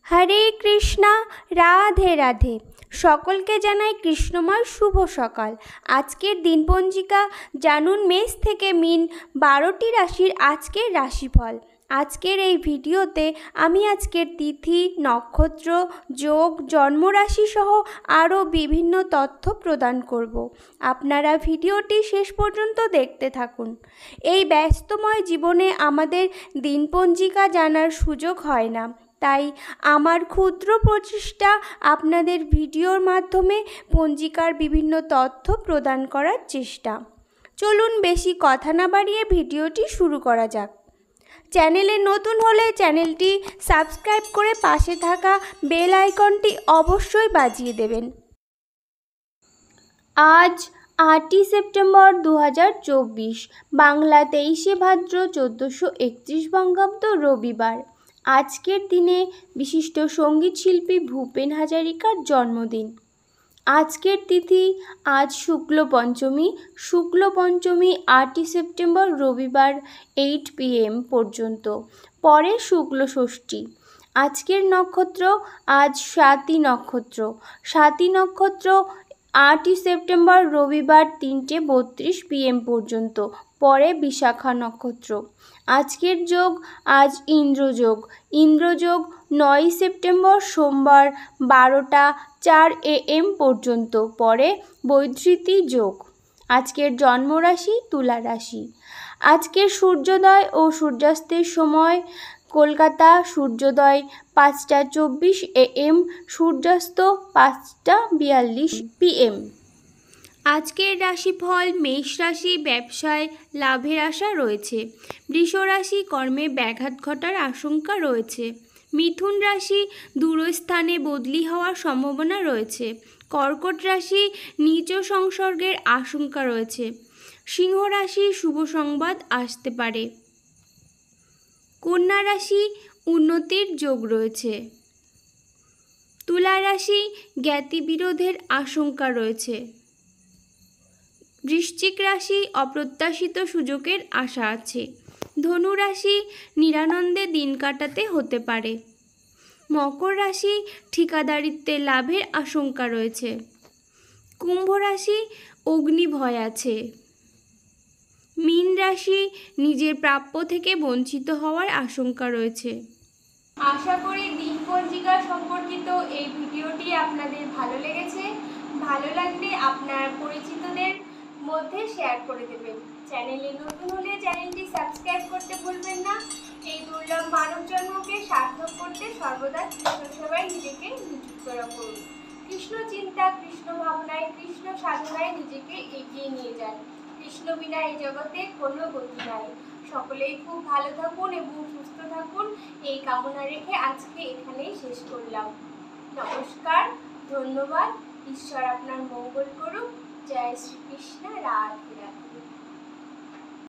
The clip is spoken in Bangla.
হরে কৃষ্ণা, রাধে রাধে। সকলকে জানাই কৃষ্ণময় শুভ সকাল। আজকের দিনপঞ্জিকা জানুন মেষ থেকে মিন 12টি রাশির আজকের রাশিফল। আজকের এই ভিডিওতে আমি আজকের তিথি, নক্ষত্র, যোগ, জন্মরাশি সহ আরও বিভিন্ন তথ্য প্রদান করব। আপনারা ভিডিওটি শেষ পর্যন্ত দেখতে থাকুন। এই ব্যস্তময় জীবনে আমাদের দিনপঞ্জিকা জানার সুযোগ হয় না, তাই আমার ক্ষুদ্র প্রচেষ্টা আপনাদের ভিডিওর মাধ্যমে পঞ্জিকার বিভিন্ন তথ্য প্রদান করার চেষ্টা। চলুন বেশি কথা না বাড়িয়ে ভিডিওটি শুরু করা যাক। চ্যানেলে নতুন হলে চ্যানেলটি সাবস্ক্রাইব করে পাশে থাকা বেল আইকনটি অবশ্যই বাজিয়ে দেবেন। আজ 8ই সেপ্টেম্বর 2024, বাংলা 23শে ভাদ্র 1431 বঙ্গাব্দ, রবিবার। আজকের দিনে বিশিষ্ট সঙ্গীত শিল্পী ভূপেন হাজারিকার জন্মদিন। আজকের তিথি আজ শুক্ল পঞ্চমী 8ই সেপ্টেম্বর রবিবার 8 PM পর্যন্ত, পরে শুক্ল ষষ্ঠী। আজকের নক্ষত্র আজ স্বাতী নক্ষত্র 8ই সেপ্টেম্বর রবিবার 3:32 PM পর্যন্ত, পরে বিশাখা নক্ষত্র। আজকের যোগ আজ ইন্দ্রযোগ 9ই সেপ্টেম্বর সোমবার 12টা 4 AM পর্যন্ত, পরে বৈধৃতি যোগ। আজকের জন্মরাশি তুলা রাশি। আজকের সূর্যোদয় ও সূর্যাস্তের সময় কলকাতা: সূর্যোদয় 5:24 AM, সূর্যাস্ত 5:42 PM। আজকের রাশিফল: মেষ রাশি, ব্যবসায় লাভের আশা রয়েছে। বৃষ রাশি, কর্মে ব্যাঘাত ঘটার আশঙ্কা রয়েছে। মিথুন রাশি, দূরস্থানে বদলি হওয়ার সম্ভাবনা রয়েছে। কর্কট রাশি, নিচ সংসর্গের আশঙ্কা রয়েছে। সিংহ রাশি, শুভ সংবাদ আসতে পারে। কন্যা রাশি, উন্নতির যোগ রয়েছে। তুলা রাশি, জ্ঞাতি বিরোধের আশঙ্কা রয়েছে। বৃশ্চিক রাশি, অপ্রত্যাশিত সুযোগের আশা আছে। ধনু রাশি, নিরানন্দে দিন কাটাতে হতে পারে। মকর রাশি, ঠিকাদারিত্বে লাভের আশঙ্কা রয়েছে। কুম্ভ রাশি, অগ্নি ভয় আছে। মীন রাশি, নিজের প্রাপ্য থেকে বঞ্চিত হওয়ার আশঙ্কা রয়েছে। আশা করি দিনপঞ্জিকা সম্পর্কিত এই ভিডিওটি আপনাদের ভালো লেগেছে। ভালো লাগলে আপনার পরিচিতদের মধ্যে শেয়ার করে দেবেন। চ্যানেলে নতুন হলে চ্যানেলটি সাবস্ক্রাইব করতে ভুলবেন না। এই দুর্লভ মানব জন্মকে সার্থক করতে সর্বদা কৃষ্ণ সেবায় নিজেকে নিযুক্ত রাখুন। কৃষ্ণ চিন্তা, কৃষ্ণ ভাবনায়, কৃষ্ণ সাধনায় নিজেকে এগিয়ে নিয়ে যান। কৃষ্ণ বিনা এই জগতে কোনো গতি নাই। সকলেই খুব ভালো থাকুন এবং সুস্থ থাকুন, এই কামনা রেখে আজকে এখানেই শেষ করলাম। নমস্কার, ধন্যবাদ। ঈশ্বর আপনার মঙ্গল করুক। জয় শ্রীকৃষ্ণ, রাধে রাধে।